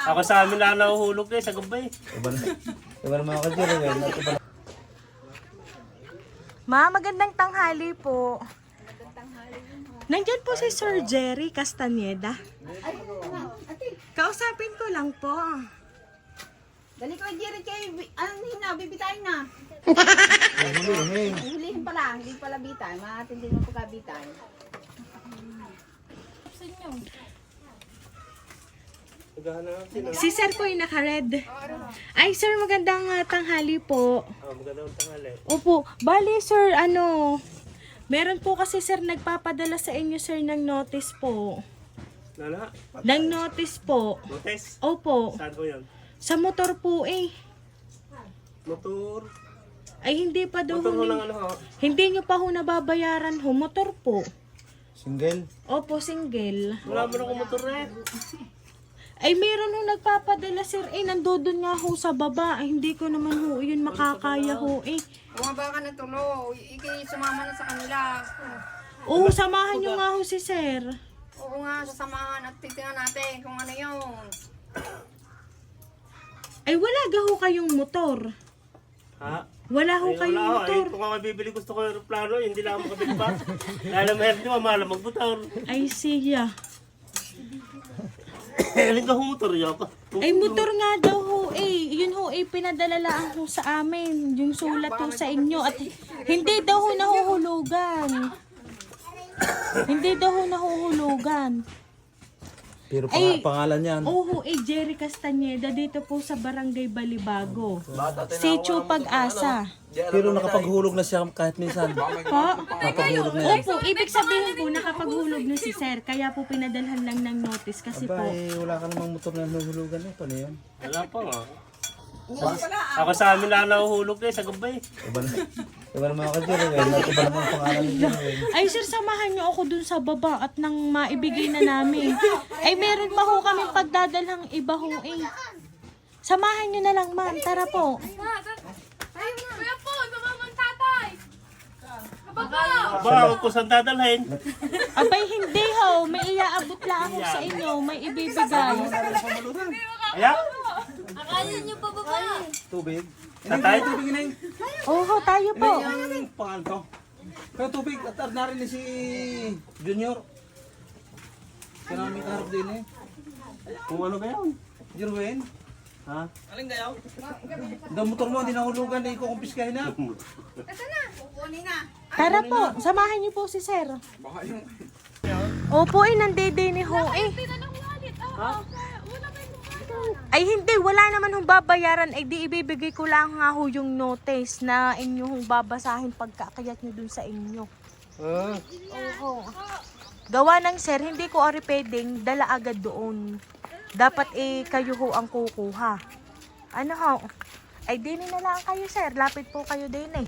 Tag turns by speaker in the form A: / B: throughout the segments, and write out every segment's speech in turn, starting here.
A: Ako sa amin na nahuhulog na sa gabay.
B: Iba naman ako dyan.
C: Ma, magandang tanghali po. Nandyan po si Sir Jerry Castaneda. Kausapin ko lang po.
D: Dali ko, Jerry, kayo, anong hinabibitayin na? Hulihin pala, hindi pala bitay. Matindi mo pagkabitay.
C: Si Sir po yung naka-red. Ay, Sir, magandang tanghali po.
A: Magandang tanghali.
C: Opo, bali Sir, meron po kasi Sir nagpapadala sa inyo Sir ng notice po.
A: Nana?
C: Ng notice po.
A: Notes?
C: Opo,
A: Saan ko yan?
C: sa motor po eh.
A: Motor?
C: Ay, hindi pa daw
A: Motor mo
C: ho.
A: lang ano ho?
C: Hindi nyo pa ho nababayaran ho. Motor po.
B: Single?
C: Opo, single.
A: Wala mo na akong motor na eh.
C: Ay, meron ho nagpapadala Sir eh. Nandodon nga ho sa baba. Ay, hindi ko naman ho yun makakaya ho eh.
D: Bumaba ka na tulo. Iki sumama na sa kanila.
C: Oo, samahan nyo nga ho si Sir.
D: Oo nga, sasamahan at titingnan natin kung ano yun.
C: Ay, wala ga ho kayong motor.
A: Ha?
C: Wala ho
A: Ay,
C: kayong
A: wala ho. Ay,
C: motor.
A: kung ako bibili gusto ko yung aeroplano, hindi lang ako makabili pa. Dahil mahirap di mamala magmotor.
C: Ay, siya.
A: Alin ka motor yun pa?
C: Ay, motor nga daw ho eh. Yun ho eh, pinadala lang ho sa amin. Yung sulat ho sa inyo. At hindi daw ho nahuhulugan. Hindi daw ho nahuhulugan.
B: Pero
C: Ay,
B: pangalan yan.
C: Oo eh, Jerry Castaneda dito po sa Barangay Balibago. Sitio Pag-asa.
B: Pero nakapaghulog na siya kahit minsan.
C: Po?
B: Nakapaghulog na yan.
C: Opo, ibig sabihin po nakapaghulog na si Sir. Kaya po pinadalhan lang ng notice kasi po.
B: Abay, wala ka namang motor na nahuhulugan eh. Paano yun?
A: Wala pa nga. Ako sa amin na nahuhulog na sa gabay.
B: Iba naman ako dyan. Iba naman ang pangalan ni Jerry.
C: Ay sir, samahan niyo ako dun sa baba at nang maibigay na namin. Ay meron pa ho kami pagdadalhang iba ho eh. Samahan niyo na lang ma'am, tara po.
E: Kuya po, mamamang tatay!
A: Aba, huwag ko saan dadalhin.
C: Abay hindi ho, may iaabot lang ho sa inyo, may ibibigay.
A: Ayan?
E: Akala niyo pa ba?
B: Tubig?
A: Tatay?
C: Oho, tayo po.
B: Ang pangalan to? Pero tubig at narinig si Junior. Sinaming harap din eh.
A: Kung ano ba yun?
B: Jerwin?
A: Ha?
B: Ang motor mo, hindi nahulugan eh. Kukumpiskahin na.
D: Kukunin na.
C: Tara po, samahan niyo po si Sir. Opo, nandede ni ho eh.
E: Tinanong ulit. Wala kayong
C: Ay hindi, wala naman hong babayaran. Ay di ibibigay ko lang nga ho yung notice na inyo hong babasahin pagkakayat nyo dun sa inyo. Oho. Gawa ng Sir, hindi ko ari pwedeng dala agad doon. Dapat kayo ho ang kukuha. Ano ho? Ay din na lang kayo Sir, lapit po kayo din eh.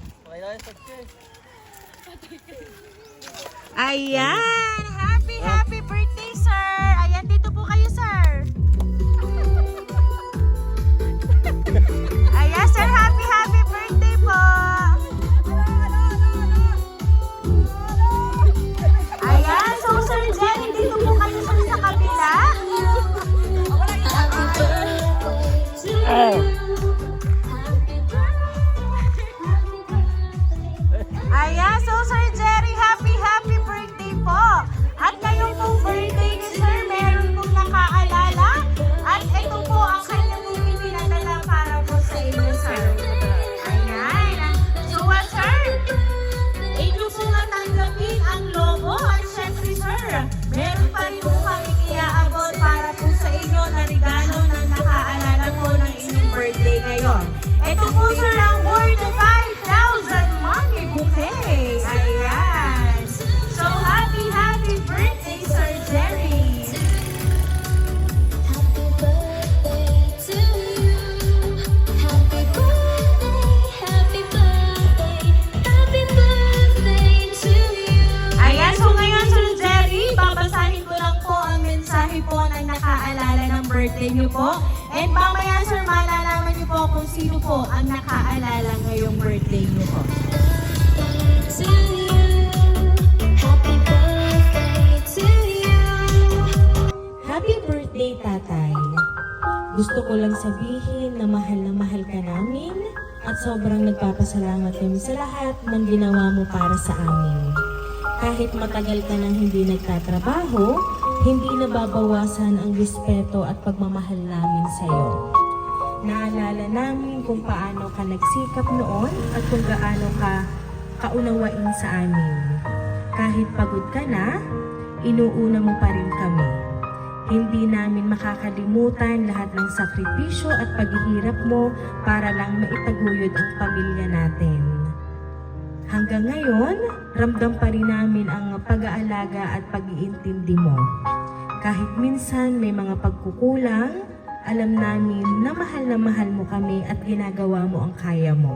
C: Ayan! Happy birthday Sir! Ayan, dito po kayo Sir! Ayan Sir, happy birthday po! Ayan, so Sir Jerry, dito po kayo Sir sa kabila. Ayan, so Sir Jerry, happy birthday po! At ngayong pong birthday ni Sir, meron pong nakaalala. At ito po ang kanyang pong ipinadala para po sa inyo, Sir. Ayan. So, Sir, inyo po nga tanggapin ang logo. At syempre, Sir, meron pa rin po kami iaabot para po sa inyo na regalo na nakaalala po ng inyong birthday ngayon. Ito po, Sir, ang worth of 5,000 money bouquet. Ayan. So, happy birthday, Sir Jerry. Ayan, so ngayon, Sir Jerry, babasahin ko lang po ang mensahe po na nakaalala ng birthday niyo po. And mamaya, Sir, malalaman niyo po kung sino po ang nakaalala ngayong birthday niyo po. Happy birthday, Tatay. Gusto ko lang sabihin na mahal ka namin at sobrang nagpapasalamat kami sa lahat ng ginawa mo para sa amin. Kahit matagal ka nang hindi nagtatrabaho, hindi nababawasan ang respeto at pagmamahal namin sa'yo. Naalala namin kung paano ka nagsikap noon at kung gaano ka kaunawain sa amin. Kahit pagod ka na, inuuna mo pa rin kami. Hindi namin makakalimutan lahat ng sakripisyo at paghihirap mo para lang maitaguyod ang pamilya natin. Hanggang ngayon, ramdam pa rin namin ang pag-aalaga at pag-iintindi mo. Kahit minsan may mga pagkukulang, alam namin na mahal mo kami at ginagawa mo ang kaya mo.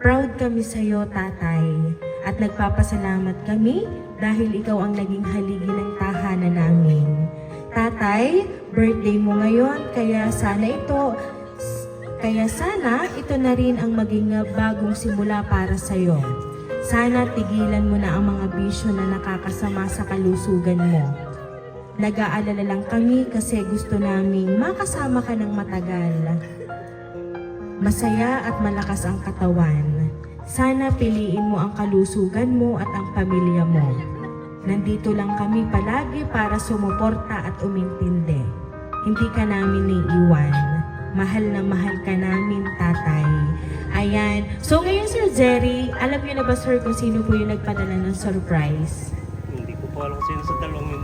C: Proud kami sa iyo, Tatay, at nagpapasalamat kami dahil ikaw ang naging haligi ng tahanan namin. Tatay, birthday mo ngayon, kaya sana ito na rin ang maging bagong simula para sa iyo. Sana tigilan mo na ang mga bisyo na nakakasama sa kalusugan mo. Nag-aalala lang kami kasi gusto naming makasama ka ng matagal. Masaya at malakas ang katawan. Sana piliin mo ang kalusugan mo at ang pamilya mo. Nandito lang kami palagi para sumuporta at umintindi. Hindi ka namin naiiwan. Mahal na mahal ka namin, Tatay. Ayan. So ngayon, Sir Jerry, alam niyo na ba, Sir, kung sino po yung nagpadala ng surprise?
A: Hindi ko po alam kung sino sa dalawang yun.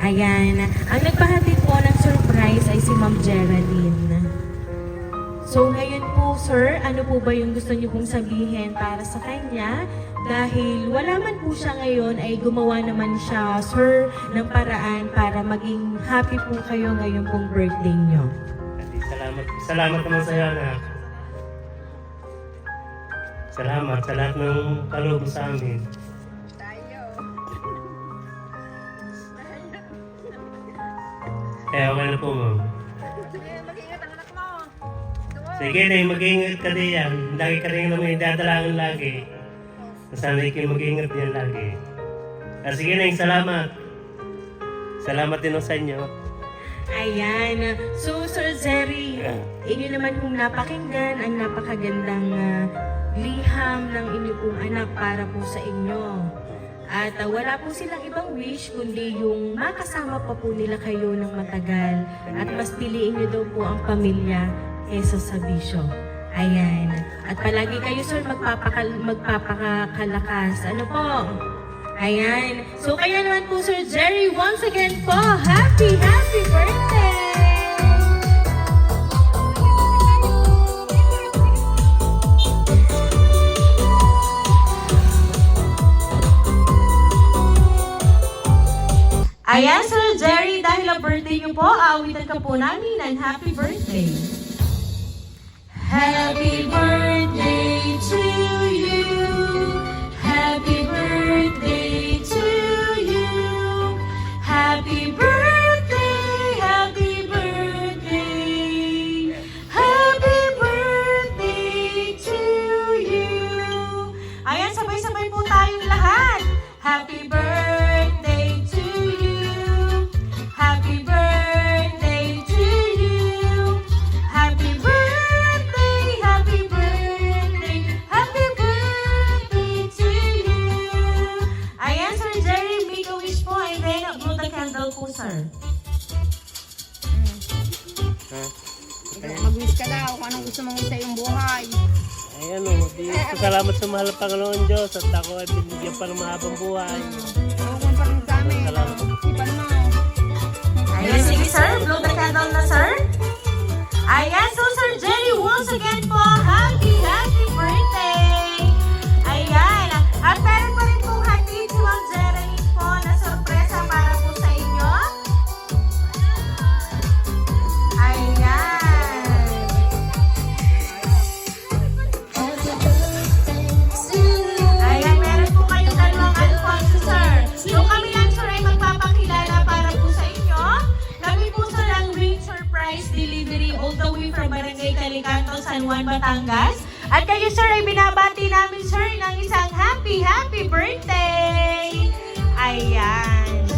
C: Ayan. Ang nagpahatid po ng surprise ay si Ma'am Geraldine. So ngayon po, Sir, ano po ba yung gusto niyo pong sabihin para sa kanya? Dahil wala man po siya ngayon, ay gumawa naman siya, Sir, ng paraan para maging happy po kayo ngayon pong birthday niyo.
A: Salamat naman sa iyo, anak. Salamat sa lahat ng kaloob sa amin. Okay na po, Ma'am.
D: Mag-ingat ang anak mo.
A: Sige na, mag-iingat ka din yan. Lagi ka rin naman idadalangan lagi. Sana kayo mag-iingat yan lagi. Sige na, salamat. Salamat din sa inyo.
C: Ayan. So, Sir Jerry, inyo naman kung napakinggan ang napakagandang liham ng inyo pong anak para po sa inyo. At wala po silang ibang wish kundi yung makasama pa po nila kayo ng matagal at mas piliin nyo daw po ang pamilya kesa sa bisyo. Ayan. At palagi kayo, Sir, magpapakalakas. Ano po? Ayan. So kaya naman po, Sir Jerry, once again po, happy birthday! Ayan, Sir Jerry, dahil ang birthday niyo po, aawitan ka po namin ng happy birthday. Happy birthday to you. Happy birthday to you. Happy birthday, happy birthday. Happy birthday to you. Ayan, sabay-sabay po tayong lahat. Happy birthday to you. Happy birthday to you. Happy birthday, happy birthday, happy birthday to you. Ayan, Sir Jerry, make a wish po and then blow the candle po, sir.
D: Mag-wish ka daw kung anong gusto mong sa iyong buhay.
A: Ayan o, salamat sa mahal ng Panginoon Diyos at ako ay binigyan pa ng mahabang buhay.
D: Huwag pa rin sa amin.
A: Salamat.
D: Ipan mo.
C: Ayan, sige sir, blow the candle na, sir. Ayan, so Sir Jerry, once again po, happy birthday! Ayan, at meron pa rin pong hatid si Ma'am Geraldine po na sorpresa para po sa inyo. Ayan. Ayan, meron po kayong dalawang Alfonso, sir. So kami lang, sir, ay magpapakilala para po sa inyo. Kami po, sir, ang Ring Surprise Delivery all the way from Barangay Calicanto, San Juan, Batangas. At kayo, sir, ay binabati namin, sir, ng isang happy birthday! Ayan.